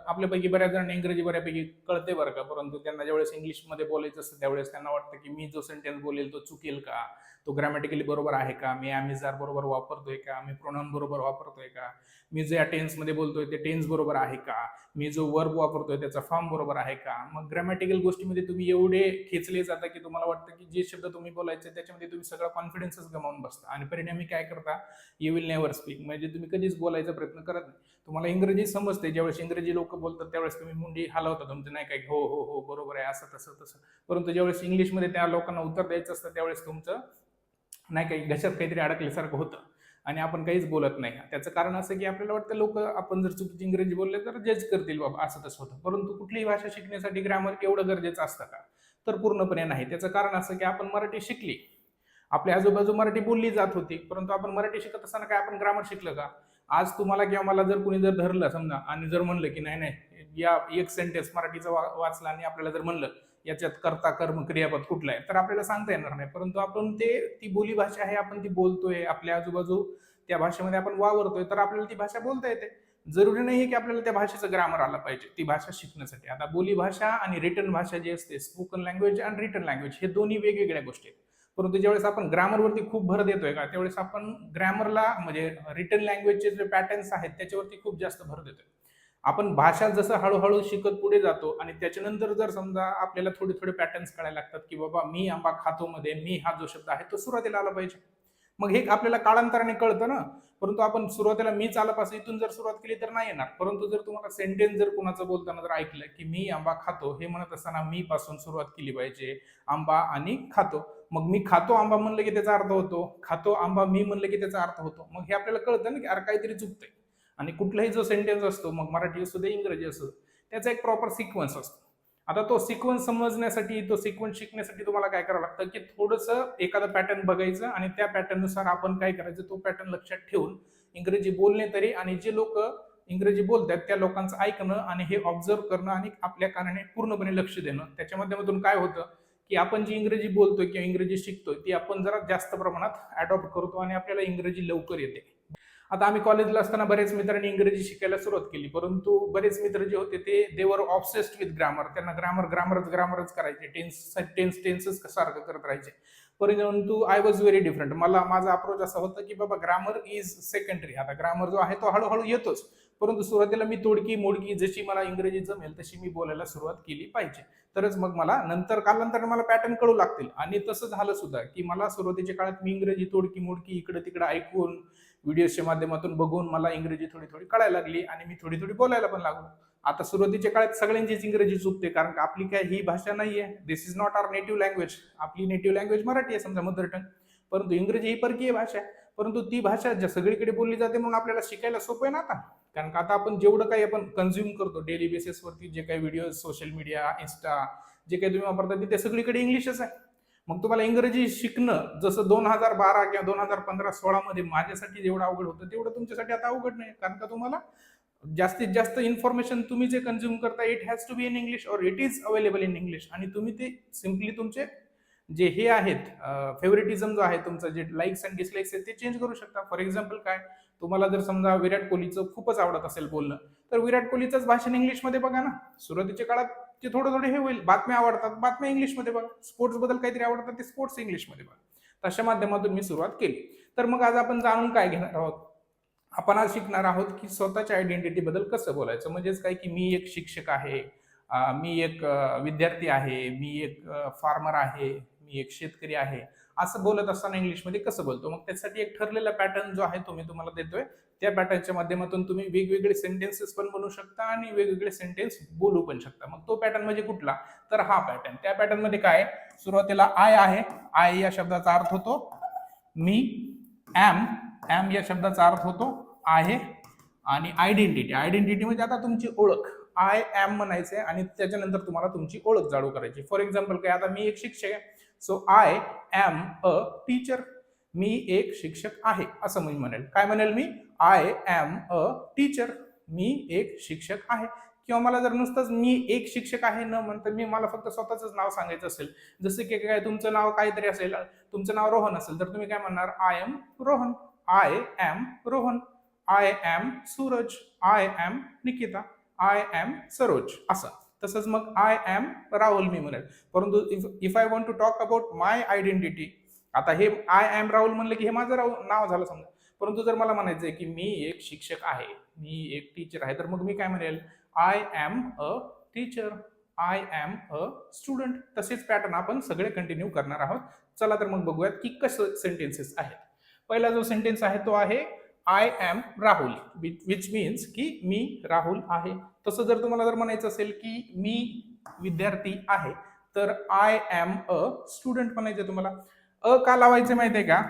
आपल्यापैकी बऱ्याच जणांना इंग्रजी बऱ्यापैकी कळते बरं का, परंतु त्यांना ज्यावेळेस इंग्लिशमध्ये बोलायचं असतं त्यावेळेस त्यांना वाटतं की मी जो सेंटेन्स बोलेल तो चुकेल का, तो ग्रॅमॅटिकली बरोबर आहे का, मी ॲम इज आर बरोबर वापरतोय का, मी प्रोनाउन बरोबर वापरतोय का, मी ज्या टेन्समध्ये बोलतोय ते टेन्स बरोबर आहे का, मी जो वर्ब वापरतोय त्याचा फॉर्म बरोबर आहे का. मग ग्रॅमॅटिकल गोष्टीमध्ये तुम्ही एवढे खेचले जाता की तुम्हाला वाटतं की जे शब्द तुम्ही बोलायचे त्याच्यामध्ये तुम्ही सगळा कॉन्फिडन्सच गमावून बसता आणि परिणामी काय करता, यू विल नेव्हर स्पीक, म्हणजे तुम्ही कधीच बोलायचा प्रयत्न करत नाही. तुम्हाला इंग्रजी समजते, ज्यावेळेस इंग्रजी लोक बोलतात त्यावेळेस तुम्ही मुंडी हलवता तुमचं, नाही काय हो हो हो बरोबर आहे असं तसं तसं, परंतु ज्यावेळेस इंग्लिशमध्ये त्या लोकांना उत्तर द्यायचं असतं त्यावेळेस तुमचं नाही काही घशात काहीतरी अडकल्यासारखं होतं आणि आपण काहीच बोलत नाही. त्याचं कारण असं की आपल्याला वाटतं लोक आपण जर चुकीची इंग्रजी बोलले तर जज करतील बाबा, असं तसं होतं. परंतु कुठलीही भाषा शिकण्यासाठी ग्रामर एवढं गरजेचं असतं का, तर पूर्णपणे नाही. त्याचं कारण असं की आपण मराठी शिकली, आपल्या आजूबाजू मराठी बोलली जात होती, परंतु आपण मराठी शिकत असताना काय आपण ग्रामर शिकलं का? आज तुम्हाला किंवा मला जर कुणी जर धरलं समजा आणि जर म्हणलं की नाही नाही या एक सेंटेन्स मराठीचा वाचला आणि आपल्याला जर म्हणलं याच्यात कर्ता कर्म क्रियापद कुठलं आहे, तर आपल्याला सांगता येणार नाही. परंतु आपण ती बोली भाषा आहे, आपण ती बोलतोय, आपल्या आजूबाजू त्या भाषेमध्ये आपण वावरतोय, तर आपल्याला ती भाषा बोलता येते. जरुरी नाही की आपल्याला त्या भाषेचं ग्रामर आलं पाहिजे ती भाषा शिकण्यासाठी. आता बोली भाषा आणि रिटन भाषा जी असते, स्पोकन लँग्वेज आणि रिटन लँग्वेज, हे दोन्ही वेगवेगळ्या गोष्टी आहेत. परंतु ज्यावेळेस आपण ग्रामरवरती खूप भर देतोय का, त्यावेळेस आपण ग्रामरला म्हणजे रिटन लँग्वेजचे जे पॅटर्न्स आहेत त्याच्यावरती खूप जास्त भर देतोय. आपण भाषा जसं हळूहळू शिकत पुढे जातो आणि त्याच्यानंतर जर समजा आपल्याला थोडे थोडे पॅटर्न्स कळायला लागतात की बाबा मी आंबा खातो मध्ये मी हा जो शब्द आहे तो सुरुवातीला आला पाहिजे, मग हे आपल्याला काळांतराने कळतं ना. परंतु आपण सुरुवातीला मीच आल्यापासून इथून जर सुरुवात केली तर नाही येणार. परंतु जर तुम्हाला सेंटेन्स जर कुणाचं बोलताना जर ऐकलं की मी आंबा खातो, हे म्हणत असताना मी पासून सुरुवात केली पाहिजे, आंबा आणि खातो. मग मी खातो आंबा म्हणलं की त्याचा अर्थ होतो, खातो आंबा मी म्हणलं की त्याचा अर्थ होतो. मग हे आपल्याला कळतं ना की अरे काहीतरी चुकतंय. आणि कुठलाही जो सेंटेन्स असतो, मग मराठी असू दे इंग्रजी असू, त्याचा एक प्रॉपर सिक्वन्स असतो. आता तो सिक्वन्स समजण्यासाठी, तो सिक्वन्स शिकण्यासाठी तुम्हाला काय करावं लागतं की थोडंसं एखादा पॅटर्न बघायचं आणि त्या पॅटर्ननुसार आपण काय करायचं, तो पॅटर्न लक्षात ठेवून इंग्रजी बोलणे तरी आणि जे लोक इंग्रजी बोलतात त्या लोकांचं ऐकणं आणि हे ऑब्झर्व करणं आणि आपल्या कानाने पूर्णपणे लक्ष देणं. त्याच्या माध्यमातून काय होतं की आपण जी इंग्रजी बोलतोय किंवा इंग्रजी शिकतोय ती आपण जरा जास्त प्रमाणात अडॉप्ट करतो आणि आपल्याला इंग्रजी लवकर येते. आता आम्ही कॉलेजला असताना बरेच मित्रांनी इंग्रजी शिकायला सुरुवात केली, परंतु बरेच मित्र जे होते ते देवर ऑब्सेस्ड विथ ग्रामर. त्यांना ग्रामरच करायचे, टेन्सच सारखं करत राहायचे. परंतु आय वॉज व्हेरी डिफरंट. माझा अप्रोच असा होता की बाबा ग्रामर इज सेकंडरी. आता ग्रामर जो आहे तो हळूहळू येतोच, परंतु सुरुवातीला मी तोडकी मोडकी जशी मला इंग्रजी जमेल तशी मी बोलायला सुरुवात केली पाहिजे, तरच मग मला नंतर कालांतराने मला पॅटर्न कळू लागतील. आणि तसं झालं सुद्धा की मला सुरुवातीच्या काळात मी इंग्रजी तोडकी मोडकी इकडे तिकडे ऐकून व्हिडिओच्या माध्यमातून बघून मला इंग्रजी थोडी थोडी कळायला लागली आणि मी थोडी थोडी बोलायला पण लागलो. आता सुरुवातीच्या काळात सगळ्यांचीच इंग्रजी चुकते, कारण का आपली काय ही भाषा नाहीये, this is not our native language. आपली नेटिव्ह लँग्वेज मराठी आहे समजा, मदर टंग, परंतु इंग्रजी ही परकीय भाषा आहे. परंतु ती भाषा ज्या सगळीकडे बोलली जाते म्हणून आपल्याला शिकायला सोपं आहे ना आता. कारण का आता आपण जेवढं काही आपण कन्झ्युम करतो डेली बेसिसवरती, जे काही व्हिडिओ, सोशल मीडिया, इन्स्टा, जे काही तुम्ही वापरता ते सगळीकडे इंग्लिशच आहे. मग तुम्हाला इंग्रजी शिकणं जसं 2012 किंवा 2015-16 मध्ये माझ्यासाठी जेवढं अवघड होतं तेवढं तुमच्यासाठी आता अवघड नाही. कारण का तुम्हाला जास्तीत जास्त इन्फॉर्मेशन तुम्ही जे कन्झ्युम करता, it has to be in English और it is available in English. आणि तुम्ही ते सिम्पली तुमचे जे हे आहेत फेवरेटिझम जो आहे तुमचं, जे लाईक्स अँड डिसलाईक्स आहेत ते चेंज करू शकता. फॉर एक्झाम्पल काय, तुम्हाला जर समजा विराट कोहलीचं खूपच आवडत असेल बोलणं, तर विराट कोहलीचंच भाषण इंग्लिशमध्ये बघा ना. सुरुवातीच्या काळात ते थोडं थोडे हे होईल. बातम्या आवडतात, बातम्या इंग्लिशमध्ये बघा. स्पोर्ट्स बद्दल काहीतरी आवडतात, ते स्पोर्ट्स इंग्लिशमध्ये बघा. तशा माध्यमातून मी सुरुवात केली. तर मग आज आपण जाणून काय घेणार आहोत, आपण आज शिकणार आहोत की स्वतःच्या आयडेंटिटी बद्दल कसं बोलायचं. म्हणजेच काय की मी एक शिक्षक आहे, मी एक विद्यार्थी आहे, मी एक फार्मर आहे, मी एक शेतकरी आहे, असं बोलत असताना इंग्लिशमध्ये कसं बोलतो. मग त्यासाठी एक ठरलेला पॅटर्न जो आहे तो मी तुम्हाला देतोय. त्या पॅटर्नच्या माध्यमातून तुम्ही वेगवेगळे सेंटेन्सेस पण बनवू शकता आणि वेगवेगळे सेंटेन्स बोलू पण शकता. मग तो पॅटर्न म्हणजे कुठला, तर हा पॅटर्न. त्या पॅटर्न मध्ये काय, सुरुवातीला आय आहे. आय या शब्दाचा अर्थ होतो मी. एम या शब्दाचा अर्थ होतो आहे. आणि आयडेंटिटी, आयडेंटिटी म्हणजे आता तुमची ओळख. आय एम म्हणायचे आणि त्याच्यानंतर तुम्हाला तुमची ओळख जाणून करायची. फॉर एक्झाम्पल काय, आता मी एक शिक्षक आहे, so I am a teacher. मी एक शिक्षक आहे असं मी म्हणेल. काय म्हणेल मी, आय एम अ टीचर, मी एक शिक्षक आहे. किंवा मला जर नुसतंच मी एक शिक्षक आहे न म्हणता मी मला फक्त स्वतःच नाव सांगायचं असेल, जसं की काय तुमचं नाव काहीतरी असेल, तुमचं नाव रोहन असेल तर तुम्ही काय म्हणणार, I am Rohan, I am Rohan, I am Suraj, I am Nikita. I am Saroj असं. तसंच मग आय एम राहुल मी म्हणेल. परंतु if I want to talk about my identity, आता हे आय एम राहुल म्हणलं की हे माझं नाव झालं समजा. परंतु जर मला म्हणायचंय की मी एक शिक्षक आहे, मी एक टीचर आहे, तर मग मी काय म्हणेल, I am a teacher, I am a student. तसेच पॅटर्न आपण सगळे कंटिन्यू करणार आहोत. चला तर मग बघूयात की कसं सेंटेन्सेस आहेत. पहिला जो सेंटेन्स आहे तो आहे I am Rahul, which means की मी राहुल आहे. तसं जर तुम्हाला जर म्हणायचं असेल की मी विद्यार्थी आहे, तर आय एम अ स्टुडंट म्हणायचं. तुम्हाला का लावायचं माहितीये का,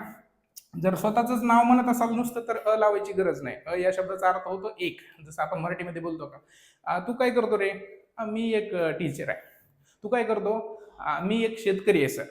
जर स्वतःच नाव म्हणत असाल नुसतं तर लावायची गरज नाही. या शब्दाचा अर्थ होतो एक, जसं आपण मराठीमध्ये बोलतो का, तू काय करतो रे, मी एक टीचर आहे. तू काय करतो, मी एक शेतकरी आहे सर.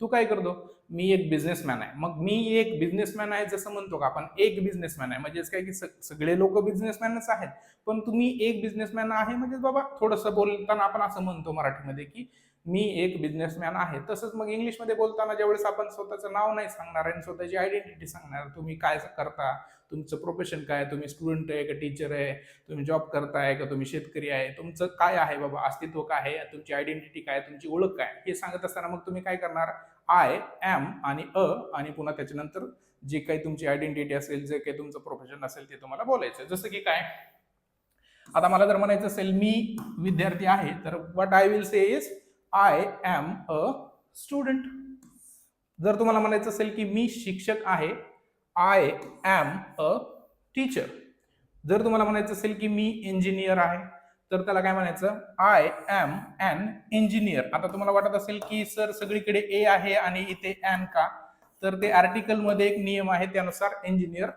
तू काय करतो, मी एक बिझनेसमॅन आहे. मग मी एक बिझनेसमॅन आहे जसं म्हणतो का आपण, एक बिझनेसमॅन आहे म्हणजेच काय की सगळे लोक बिझनेसमॅनच आहेत, पण तुम्ही एक बिझनेसमॅन आहे म्हणजे बाबा थोडंसं बोलताना आपण असं म्हणतो मराठीमध्ये की मी एक बिझनेसमॅन आहे. तसंच मग इंग्लिशमध्ये बोलताना ज्यावेळेस आपण स्वतःचं नाव नाही सांगणार आणि स्वतःची आयडेंटिटी सांगणार, तुम्ही काय करता, तुमचं प्रोफेशन काय, तुम्ही स्टुडंट आहे का टीचर आहे, तुम्ही जॉब करताय का तुम्ही शेतकरी आहे, तुमचं काय आहे बाबा अस्तित्व काय आहे, तुमची आयडेंटिटी काय, तुमची ओळख काय, हे सांगत असताना मग तुम्ही काय करणार, आय एम आणि आणि पुन्हा त्याच्यानंतर जे काही तुमची आयडेंटिटी असेल, जे काही तुमचं प्रोफेशन असेल ते तुम्हाला बोलायचं. जसं की काय, आता मला जर म्हणायचं असेल मी विद्यार्थी आहे, तर what I will say is I am a student. जर तुम्हाला म्हणायचं असेल की मी शिक्षक आहे, आय एम अ टीचर. जर तुम्हाला म्हणायचं असेल की मी इंजिनियर आहे, तर त्याला काय म्हणायचं, आय एम एन इंजिनियर. आता तुम्हाला वाटत असेल की सर सगळीकडे ए आहे आणि इथे एन का, तर ते आर्टिकल मध्ये एक नियम आहे, त्यानुसार इंजिनियर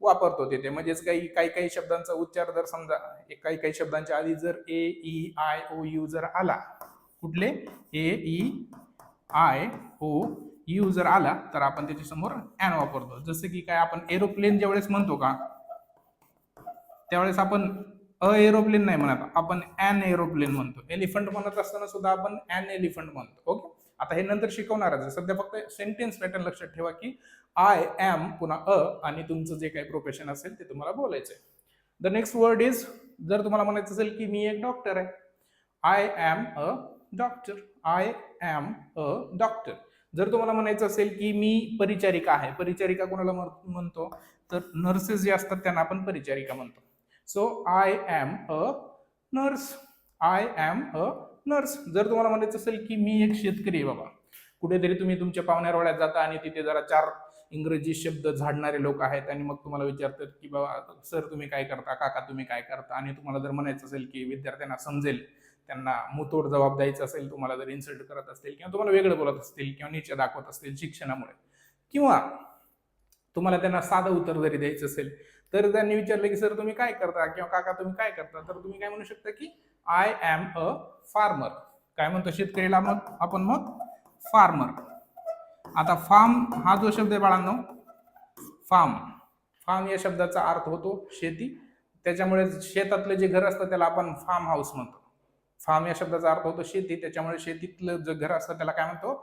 वापरतो तिथे. म्हणजेच काही काही शब्दांचा उच्चार जर समजा काही काही शब्दांच्या आधी जर ए ई आय ओ यू जर आला, कुठले ए ई आय ओ यू जर आला, तर आपण त्याच्या समोर एन वापरतो. जसं की काय, आपण एरोप्लेन ज्यावेळेस म्हणतो का, त्यावेळेस आपण एरोप्लेन नाही म्हणत, आपण एन एरोप्लेन म्हणतो. एलिफंट म्हणत असताना सुद्धा आपण एन एलिफंट म्हणतो. ओके, आता हे नंतर शिकवणारच आहे. सध्या फक्त सेंटेन्स पॅटर्न लक्षात ठेवा की आय एम पुन्हा आणि तुमचं जे काही प्रोफेशन असेल ते तुम्हाला बोलायचंय. द नेक्स्ट वर्ड इज, जर तुम्हाला म्हणायचं असेल की मी एक डॉक्टर आहे, I am a doctor, I am a doctor. जर तुम्हाला म्हणायचं असेल की मी परिचारिका आहे, परिचारिका कोणाला म्हणतो, तर नर्सेस जे असतात त्यांना आपण परिचारिका म्हणतो. So I am a nurse, I am a nurse. जर तुम्हाला म्हणायचं असेल की मी एक शेतकरी आहे बाबा, कुठेतरी तुम्ही तुमच्या पाहुण्यारवाड्यात जाता आणि तिथे जरा चार इंग्रजी शब्द झाडणारे लोक आहेत आणि मग तुम्हाला विचारतात की बाबा सर तुम्ही काय करता, काका तुम्ही काय करता, आणि तुम्हाला जर म्हणायचं असेल की विद्यार्थ्यांना समजेल, त्यांना मुतोड जबाब द्यायचा असेल, तुम्हाला जर इन्सल्ट करत असतील किंवा तुम्हाला वेगळं बोलत असतील किंवा नीचे दाखवत असतील शिक्षणामुळे, किंवा तुम्हाला त्यांना साधं उत्तर जरी द्यायचं असेल, तर त्यांनी विचारलं की सर तुम्ही काय करता किंवा काका तुम्ही काय करता, तर तुम्ही काय म्हणू शकता की आय एम अ फार्मर. काय म्हणतो शेतकरीला मग आपण, मग फार्मर. आता फार्म हा जो शब्द आहे बाळांनो, फार्म, फार्म या शब्दाचा अर्थ होतो शेती. त्याच्यामुळे शेतातलं जे घर असतं त्याला आपण फार्म हाऊस म्हणतो. फार्म या शब्दाचा अर्थ होतो शेती, त्याच्यामुळे शेतीतलं जे घर असतं त्याला काय म्हणतो,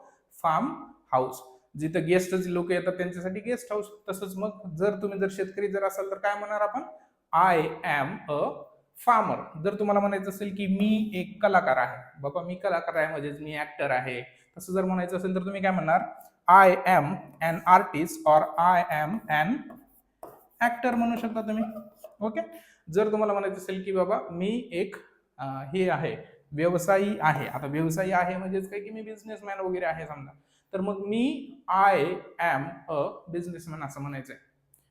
फार्म हाऊस. जिथं गेस्ट लोक येतात त्यांच्यासाठी गेस्ट हाऊस. तसंच मग जर तुम्ही जर शेतकरी जर असाल तर काय म्हणणार आपण, आय एम अ फार्मर. जर तुम्हाला म्हणायचं असेल की मी एक कलाकार आहे, बाबा मी कलाकार आहे म्हणजेच मी ऍक्टर आहे, तसं जर म्हणायचं असेल तर तुम्ही काय म्हणणार, आय एम एन आर्टिस्ट और आय एम एन ऍक्टर म्हणू शकता तुम्ही. ओके, जर तुम्हाला म्हणायचं असेल की बाबा मी एक हे आहे, व्यवसायी आहे. आता व्यवसायी आहे म्हणजेच काय की मी बिझनेसमॅन वगैरे आहे समजा, तर मग मी आय एम अ बिझनेसमॅन असं म्हणायचंय.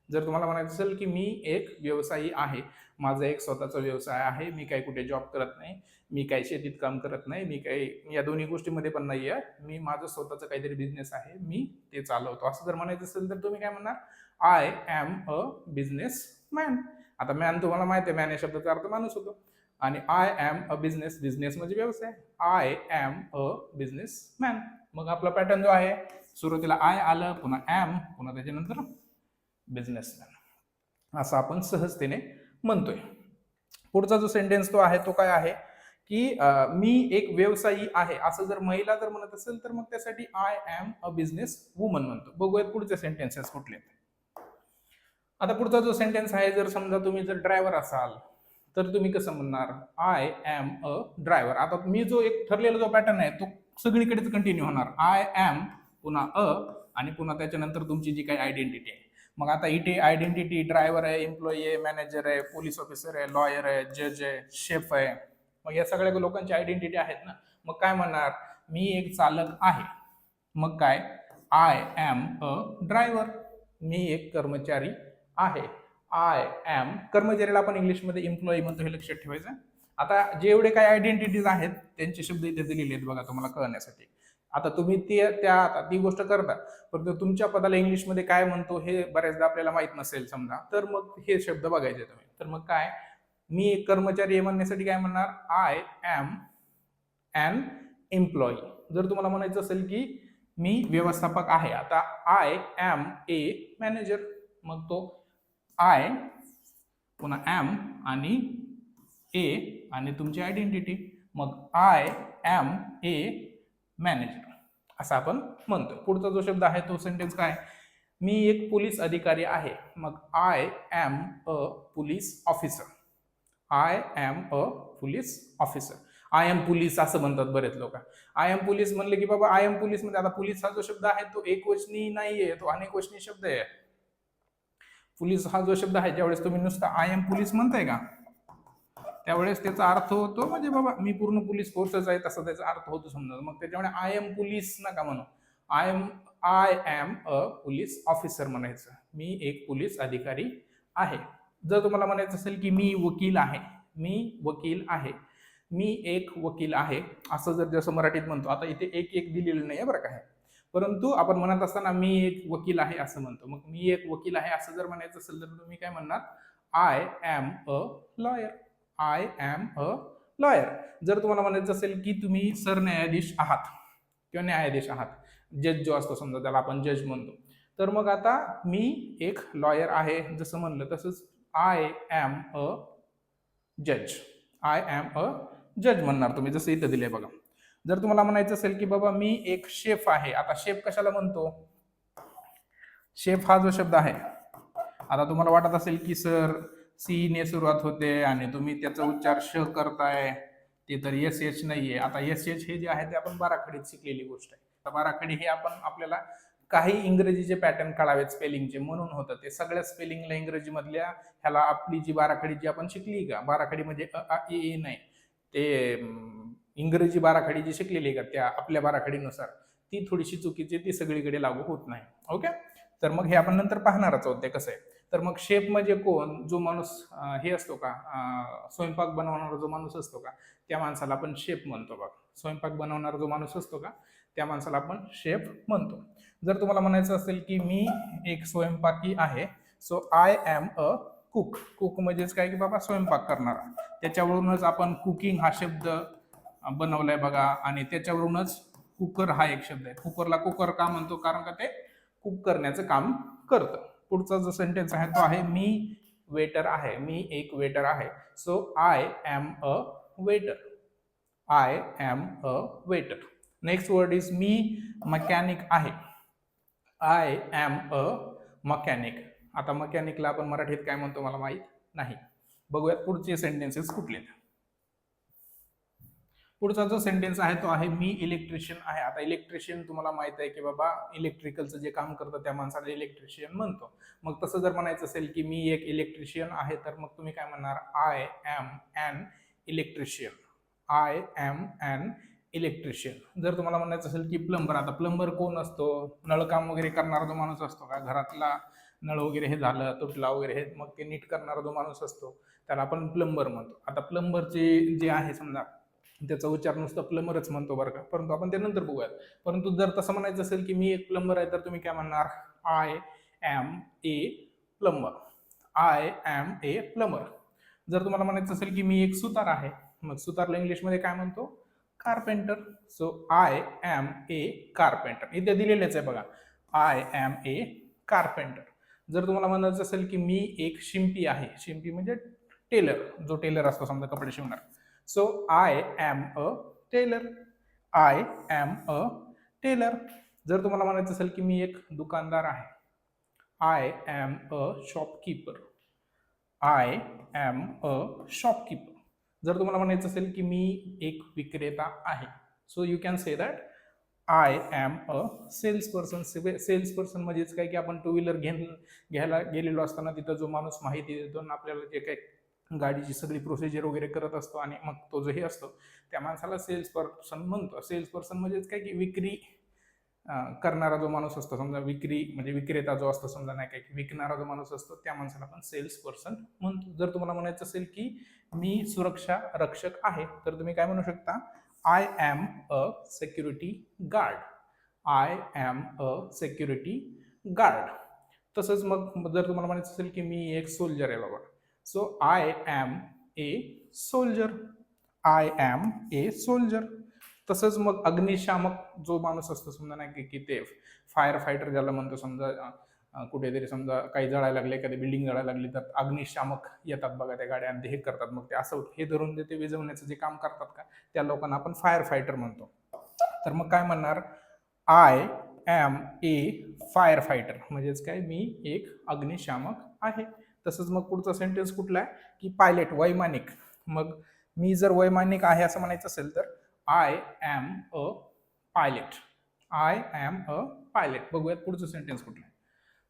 जर तुम्हाला म्हणायचं असेल की मी एक व्यवसायी आहे, माझा एक स्वतःचा व्यवसाय आहे, मी काही कुठे जॉब करत नाही, मी काही शेतीत काम करत नाही, मी काही या दोन्ही गोष्टीमध्ये पण नाही आहे, मी माझं स्वतःचं काहीतरी बिझनेस आहे, मी ते चालवतो, असं जर म्हणायचं असेल तर तुम्ही काय म्हणणार, I am a business man. आता मॅन तुम्हाला माहिती आहे, मॅन या शब्दाचा अर्थ माणूस होतो, आणि I am a business, business म्हणजे व्यवसाय, I am a business man. मग आपला पॅटर्न जो आहे, सुरुवातीला आय आलं, पुन्हा एम, पुन्हा त्याच्यानंतर बिझनेसमॅन, असं आपण सहजतेने म्हणतोय. पुढचा जो सेंटेन्स तो आहे तो काय आहे की मी एक व्यवसायी आहे, असं जर महिला जर म्हणत असेल तर मग त्यासाठी I am a business woman म्हणतो. बघूयात पुढचे सेंटेन्सेस कुठले. आता पुढचा जो सेंटेन्स आहे, जर समजा तुम्ही जर ड्रायव्हर असाल तर तुम्ही कसं म्हणणार, आय एम अ ड्रायव्हर. आता मी जो एक ठरलेला जो पॅटर्न आहे तो सगळीकडेच कंटिन्यू होणार. आय एम, पुन्हा आणि पुन्हा त्याच्यानंतर तुमची जी काही आयडेंटिटी आहे. मग आता इथे आयडेंटिटी ड्रायव्हर आहे, एम्प्लॉई आहे, मॅनेजर आहे, पोलीस ऑफिसर आहे, लॉयर आहे, जज आहे, शेफ आहे. मग या सगळ्या लोकांची आयडेंटिटी आहेत ना. मग काय म्हणणार, मी एक चालक आहे. मग काय, आय एम अ ड्रायव्हर, मी एक कर्मचारी आहे. आय एम, कर्मचारीला आपण इंग्लिशमध्ये एम्प्लॉई म्हणतो, हे लक्षात ठेवायचं. आता जेवढे काही आयडेंटिटीज आहेत त्यांचे शब्द इथे दिलेले आहेत बघा तुम्हाला कळण्यासाठी. आता तुम्ही ती गोष्ट करता, परंतु तुमच्या पदाला इंग्लिशमध्ये काय म्हणतो हे बऱ्याचदा आपल्याला माहित नसेल समजा, तर मग हे शब्द बघायचे तुम्ही. तर मग काय, मी एक कर्मचारी आहे म्हणण्यासाठी काय म्हणणार, आय एम ॲन एम्प्लॉई. जर तुम्हाला म्हणायचं असेल की मी व्यवस्थापक आहे, आता आय एम ए मॅनेजर, मग तो आय पुन्हा एम आणि ए आणि तुमची आयडेंटिटी, मग आय एम ए मॅनेजर असं आपण म्हणतो. पुढचा जो शब्द आहे तो सेंटेन्स काय, मी एक पोलीस अधिकारी आहे. मग I am a police officer. I am a police officer. I am police असं म्हणतात बरेच लोक. आय एम पोलीस म्हणले की बाबा आय एम पोलीस मध्ये, आता पोलीस हा जो शब्द आहे तो एकवचनी नाहीये, तो अनेकवचनी शब्द आहे. पोलीस हा जो शब्द आहे, ज्यावेळेस तुम्ही नुसता आय एम पोलीस म्हणताय का, त्यावेळेस त्याचा अर्थ होतो म्हणजे बाबा मी पूर्ण पोलीस फोर्सच आहे, तसा त्याचा अर्थ होतो समजा. मग त्याच्यामुळे आय एम पोलीस नका म्हणू, I am a police officer म्हणायचं. मी एक पोलीस अधिकारी आहे. जर तुम्हाला म्हणायचं असेल की मी वकील आहे, मी वकील आहे, मी एक वकील आहे, असं जसं मराठीत म्हणतो. आता इथे एक एक दिलेलं नाही बरं का, परंतु आपण म्हणत असताना मी एक वकील आहे असं म्हणतो. मग मी एक वकील आहे असं जर म्हणायचं असेल तर तुम्ही काय म्हणणार, I am a lawyer. I am a lawyer. जर तुम्हाला म्हणायचं असेल की तुम्ही सरन्यायाधीश आहात किंवा न्यायाधीश आहात, जज जो असतो समजा त्याला आपण जज म्हणतो, तर मग आता मी एक लॉयर आहे जसं म्हणलं तसंच आय एम अ जज. आय एम अ जज म्हणणार तुम्ही, जसं इथं दिलंय बघा. जर तुम्हाला म्हणायचं असेल की बाबा मी एक शेफ आहे, आता शेफ कशाला म्हणतो, शेफ हा जो शब्द आहे, आता तुम्हाला वाटत असेल की सर सी ने सुरुवात होते आणि तुम्ही त्याचा उच्चार श करताय, ते तर एस एच नाहीये. आता एस एच हे जे आहे ते आपण बाराखडीत शिकलेली गोष्ट आहे. तर बाराखडी हे आपण आपल्याला काही इंग्रजीचे पॅटर्न कळावेत स्पेलिंगचे म्हणून होतं. ते सगळ्या स्पेलिंगला इंग्रजी मधल्या ह्याला आपली जी बाराखडी जी आपण शिकली का, बाराखडी म्हणजे अ आ इ ई नाही, ते इंग्रजी बाराखडी जी शिकलेली का त्या आपल्या बाराखडीनुसार, ती थोडीशी चुकीची, ती सगळीकडे लागू होत नाही. ओके, तर मग हे आपण नंतर पाहणारच आहोत ते कसं आहे. तर मग शेफ म्हणजे कोण, जो माणूस हे असतो का, स्वयंपाक बनवणारा जो माणूस असतो का, त्या माणसाला आपण शेफ म्हणतो बघा. स्वयंपाक बनवणारा जो माणूस असतो का, त्या माणसाला आपण शेफ म्हणतो. जर तुम्हाला म्हणायचं असेल की मी एक स्वयंपाकी आहे, so I am a cook. Cook म्हणजेच काय की बाबा स्वयंपाक करणारा. त्याच्यावरूनच आपण कुकिंग हा शब्द बनवलाय बघा, आणि त्याच्यावरूनच कुकर हा एक शब्द आहे. कुकरला कुकर का म्हणतो, कारण का ते कुक करण्याचं काम करतं. पुढचा जो सेंटेन्स आहे तो आहे मी वेटर आहे. मी एक वेटर आहे. So I am a waiter. I am a waiter. Next word is मी मकॅनिक आहे. I am a mechanic. आता मकॅनिकला आपण मराठीत काय म्हणतो मला माहित नाही. बघूयात पुढचे सेंटेन्सेस कुठले. पुढचा जो सेंटेन्स आहे तो आहे मी इलेक्ट्रिशियन आहे. आता इलेक्ट्रिशियन तुम्हाला माहित आहे की बाबा इलेक्ट्रिकलचं जे काम करतं त्या माणसाला इलेक्ट्रिशियन म्हणतो. मग तसं जर म्हणायचं असेल की मी एक इलेक्ट्रिशियन आहे, तर मग तुम्ही काय म्हणणार, I am an electrician. I am an electrician. जर तुम्हाला म्हणायचं असेल की प्लंबर, आता प्लंबर कोण असतो, नळकाम वगैरे करणारा जो माणूस असतो का, घरातला नळ वगैरे हे झालं तुटला वगैरे हे, मग ते नीट करणारा जो माणूस असतो त्याला आपण प्लंबर म्हणतो. आता प्लंबरचे जे आहे समजा त्याचा उच्चार नुसतं प्लंबरच म्हणतो बरं का, परंतु आपण ते नंतर बघूयात. परंतु जर तसं म्हणायचं असेल की मी एक प्लंबर आहे, तर तुम्ही काय म्हणणार, I am a plumber. I am a plumber. जर तुम्हाला म्हणायचं असेल की मी एक सुतार आहे, मग सुतारला इंग्लिशमध्ये काय म्हणतो, carpenter. So I am a carpenter. इथे दिलेलेच आहे बघा, आय एम ए कार्पेंटर. जर तुम्हाला म्हणायचं असेल की मी एक शिंपी आहे, शिंपी म्हणजे टेलर, जो टेलर असतो समजा कपडे शिवणार, so I am a tailor. I am a tailor. जर तुम्हाला म्हणायचं असेल की मी एक दुकानदार आहे, I am a shopkeeper. I am a shopkeeper. जर तुम्हाला म्हणायचं असेल की मी एक विक्रेता आहे, so you can say that I am a sales person. Sales person म्हणजेच काय की आपण टू व्हीलर घ्यायला गेलेलो असताना तिथं जो माणूस माहिती देतो आणि आपल्याला जे काही गाडीची सगळी प्रोसिजर वगैरे करत असतो आणि मग तो जो हे असतो त्या माणसाला सेल्स पर्सन म्हणतो. सेल्स पर्सन म्हणजेच काय की विक्री करणारा जो माणूस असतो, समजा विक्री म्हणजे विक्रेता जो असतो, समजा नाही काय की विकणारा जो माणूस असतो त्या माणसाला आपण सेल्स पर्सन म्हणतो. जर तुम्हाला म्हणायचं असेल की मी सुरक्षा रक्षक आहे, तर तुम्ही काय म्हणू शकता, I am a security guard. I am a security guard. तसंच मग जर तुम्हाला म्हणायचं असेल की मी एक सोल्जर आहे बाबा, so I am a soldier. I am a soldier. तसंच मग अग्निशामक जो माणूस असतो, समजा नाही की ते फायर फायटर ज्याला म्हणतो, समजा कुठेतरी समजा काही जळायला लागले, एखादी बिल्डिंग जळायला लागली तर अग्निशामक येतात बघा त्या गाड्या आणि ते हे करतात, मग ते असं हे धरून ते विझवण्याचं जे काम करतात का त्या लोकांना आपण फायर फायटर म्हणतो. तर मग काय म्हणणार, I am a fire fighter म्हणजेच काय मी एक अग्निशामक आहे. तसंच मग पुढचा सेंटेन्स कुठला आहे की पायलट, वैमानिक. मग मी जर वैमानिक आहे असं म्हणायचं असेल तर I am a pilot. I am a pilot. बघूयात पुढचं सेंटेन्स कुठलं आहे.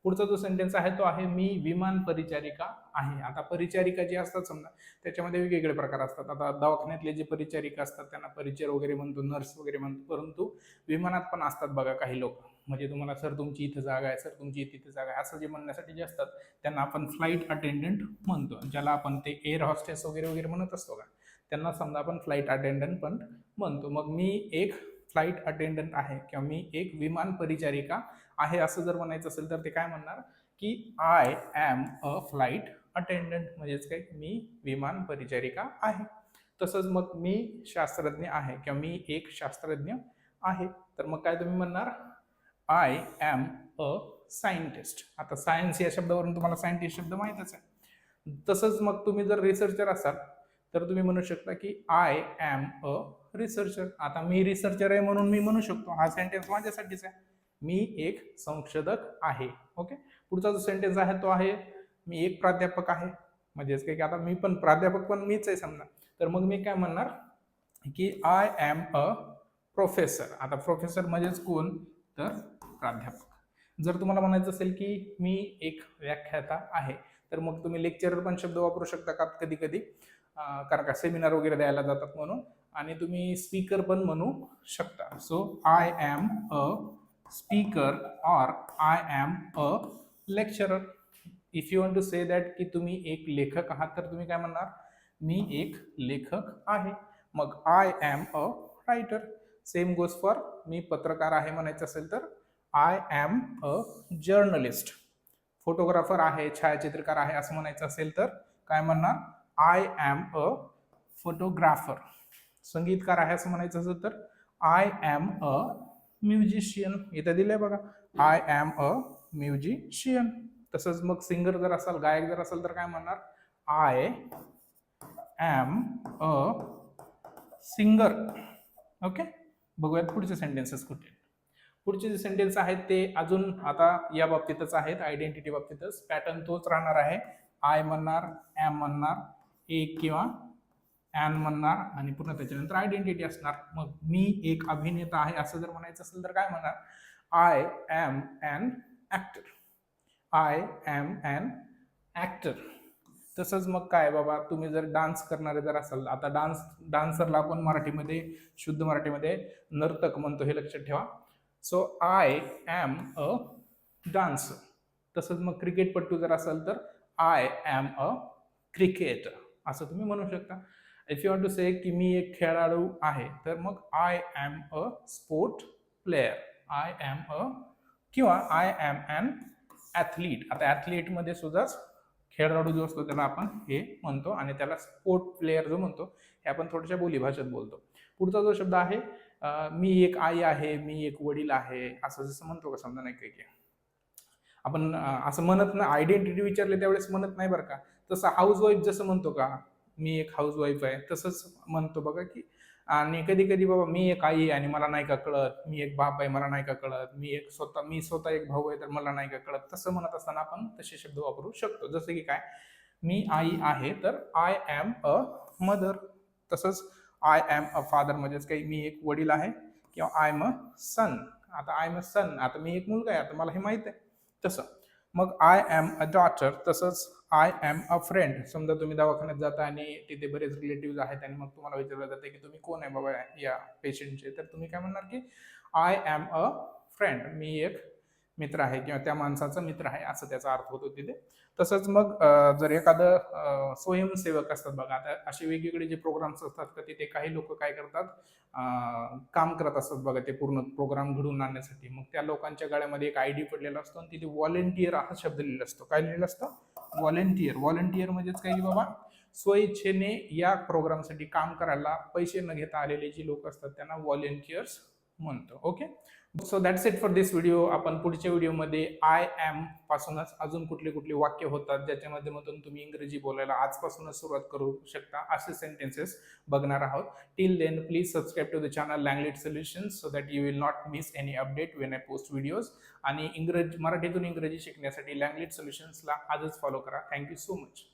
पुढचा जो सेंटेन्स आहे तो आहे मी विमान परिचारिका आहे. आता परिचारिका जी असतात समजा त्याच्यामध्ये वेगवेगळे प्रकार असतात. आता दवाखान्यातले जे परिचारिका असतात त्यांना परिचर वगैरे म्हणतो, नर्स वगैरे म्हणतो, परंतु विमानात पण असतात बघा काही लोक, म्हणजे तुम्हाला सर तुमची इथं जागा आहे, सर तुमची इथं जागा आहे असं जे म्हणण्यासाठी जे असतात त्यांना आपण फ्लाईट अटेंडंट म्हणतो, ज्याला आपण ते एअर हॉस्टेस वगैरे वगैरे म्हणत असतो का, त्यांना समजा आपण फ्लाईट अटेंडंट पण म्हणतो. मग मी एक फ्लाईट अटेंडंट आहे किंवा मी एक विमान परिचारिका आहे असं जर म्हणायचं असेल तर ते काय म्हणणार की I am a flight attendant. म्हणजेच काय मी विमान परिचारिका आहे. तसंच मग मी शास्त्रज्ञ आहे किंवा मी एक शास्त्रज्ञ आहे, तर मग काय तुम्ही म्हणणार, आय एम अ सायंटिस्ट. आता सायन्स या शब्दावरून तुम्हाला सायंटिस्ट शब्द माहितच आहे. तसंच मग तुम्ही जर रिसर्चर असाल तर तुम्ही म्हणू शकता की आय एम अ रिसर्चर. आता मी रिसर्चर आहे म्हणून मी म्हणू शकतो, हा सेंटेन्स माझ्यासाठीच आहे, मी एक संशोधक आहे. ओके. पुढचा जो सेंटेन्स आहे तो आहे मी एक प्राध्यापक आहे. म्हणजेच काय की आता मी पण प्राध्यापक पण मीच आहे समजा, तर मग मी काय म्हणणार की आय एम अ प्रोफेसर. आता प्रोफेसर म्हणजेच कोण, तर प्राध्यापक. जर तुम्हाला म्हणायचं असेल की मी एक व्याख्याता आहे तर मग तुम्ही लेक्चरर पण शब्द वापरू शकता का कधी कधी, कारण का सेमिनार वगैरे द्यायला जातात म्हणून, आणि तुम्ही स्पीकर पण म्हणू शकता. So I am a speaker और I am a lecturer. If you want to say that की तुम्ही एक लेखक आहात तर तुम्ही काय म्हणणार, मी एक लेखक आहे. मग I am a writer. Same goes for me पत्रकार आहे म्हणायचं असेल तर I am a journalist. Photographer आहे, छायाचित्रकार आहे असं म्हणायचं असेल तर काय म्हणणार, आय एम अ फोटोग्राफर. संगीतकार आहे असं म्हणायचं असेल तर आय एम अ म्युझिशियन. इथं दिलंय बघा, आय एम अ म्युझिशियन. तसंच मग सिंगर जर असाल, गायक जर असाल तर काय म्हणणार, I am a singer. Okay. बघूयात पुढचे सेंटेन्सेस कुठे. पुढचे जे सेंटेन्स आहेत ते अजून आता या बाबतीतच आहेत, आयडेंटिटी बाबतीतच. पॅटर्न तोच राहणार आहे. आय म्हणणार, एम म्हणणार, एक किंवा ॲन म्हणणार आणि पुन्हा त्याच्यानंतर आयडेंटिटी असणार. मग मी एक अभिनेता आहे असं जर म्हणायचं असेल तर काय म्हणणार, I am an actor. I am an actor. तसंच मग काय बाबा, तुम्ही जर डान्स करणारे जर असाल, आता डान्सरला आपण मराठीमध्ये शुद्ध मराठीमध्ये नर्तक म्हणतो, हे लक्षात ठेवा. So I am a dancer. तसंच मग क्रिकेटपट्टू जर असाल तर आय एम अ क्रिकेटर असं तुम्ही म्हणू शकता. इफ यू वॉन्ट टू से की मी एक खेळाडू आहे तर मग I am a sport player. I am अ किंवा आय एम ॲन ॲथलीट. आता ॲथलीटमध्ये सुद्धाच खेळाडू जो असतो त्याला आपण हे म्हणतो आणि त्याला स्पोर्ट प्लेयर जो म्हणतो हे आपण थोड्याशा बोलीभाषेत बोलतो. पुढचा जो शब्द आहे मी एक आई आहे, मी एक वडील आहे असं जसं म्हणतो का, समजा नाही काही आपण असं म्हणत ना, आयडेंटिटी विचारले त्यावेळेस म्हणत नाही बरं का. तसं हाऊसवाईफ जसं म्हणतो का, मी एक हाऊसवाईफ आहे तसंच म्हणतो बघा की. आणि कधी कधी बाबा मी एक आई आहे आणि मला नाही का कळत, मी एक बाप आहे मला नाही का कळत, मी स्वतः एक भाऊ आहे तर मला नाही का कळत, तसं म्हणत असताना आपण तसे शब्द वापरू शकतो. जसं की काय, मी आई आहे तर आय एम अ मदर. तसंच आय एम अ फादर म्हणजेच काही मी एक वडील आहे, किंवा आय एम अ सन. आता आय एम अ सन, आता मी एक मुलगा आहे, आता मला हे माहित आहे तसं. मग आय एम अ डॉटर. तसंच आय एम अ फ्रेंड. समजा तुम्ही दवाखान्यात जाता आणि तिथे बरेच रिलेटिव्ह आहेत आणि मग तुम्हाला विचारलं जातं की तुम्ही कोण आहे बाबा या पेशंटचे, तर तुम्ही काय म्हणणार की आय एम अ फ्रेंड, मी एक मित्र आहे किंवा त्या माणसाचा मित्र आहे, असं त्याचा अर्थ होतो तिथे. तसंच मग जर एखादं स्वयंसेवक असतात बघा, आता असे वेगवेगळे जे प्रोग्राम्स असतात तर तिथे काही लोक काय करतात, काम करत असतात बघा ते पूर्ण प्रोग्राम घडवून आणण्यासाठी. मग त्या लोकांच्या गळ्यामध्ये एक आयडी पडलेला असतो आणि तिथे व्हॉलेंटियर हा शब्द लिहिलेला असतो. काय लिहिलेलं असतं? व्हॉलेंटियर. व्हॉलेंटियर म्हणजेच काय की बाबा स्वइच्छेने या प्रोग्रामसाठी काम करायला पैसे न घेता आलेले जे लोक असतात त्यांना व्हॉलेंटियर्स म्हणतो. Okay, so that's it for this video. आपण पुढच्या व्हिडिओमध्ये आय एम पासूनच अजून कुठले कुठले वाक्य होतात ज्याच्या माध्यमातून तुम्ही इंग्रजी बोलायला आजपासूनच सुरुवात करू शकता असे सेंटेन्सेस बघणार आहोत. Till then please subscribe to the channel language solutions so that you will not miss any update when I post videos. आणि मराठीतून इंग्रजी शिकण्यासाठी लँग्वेज सोल्युशन्सला आजच फॉलो करा. Thank you so much.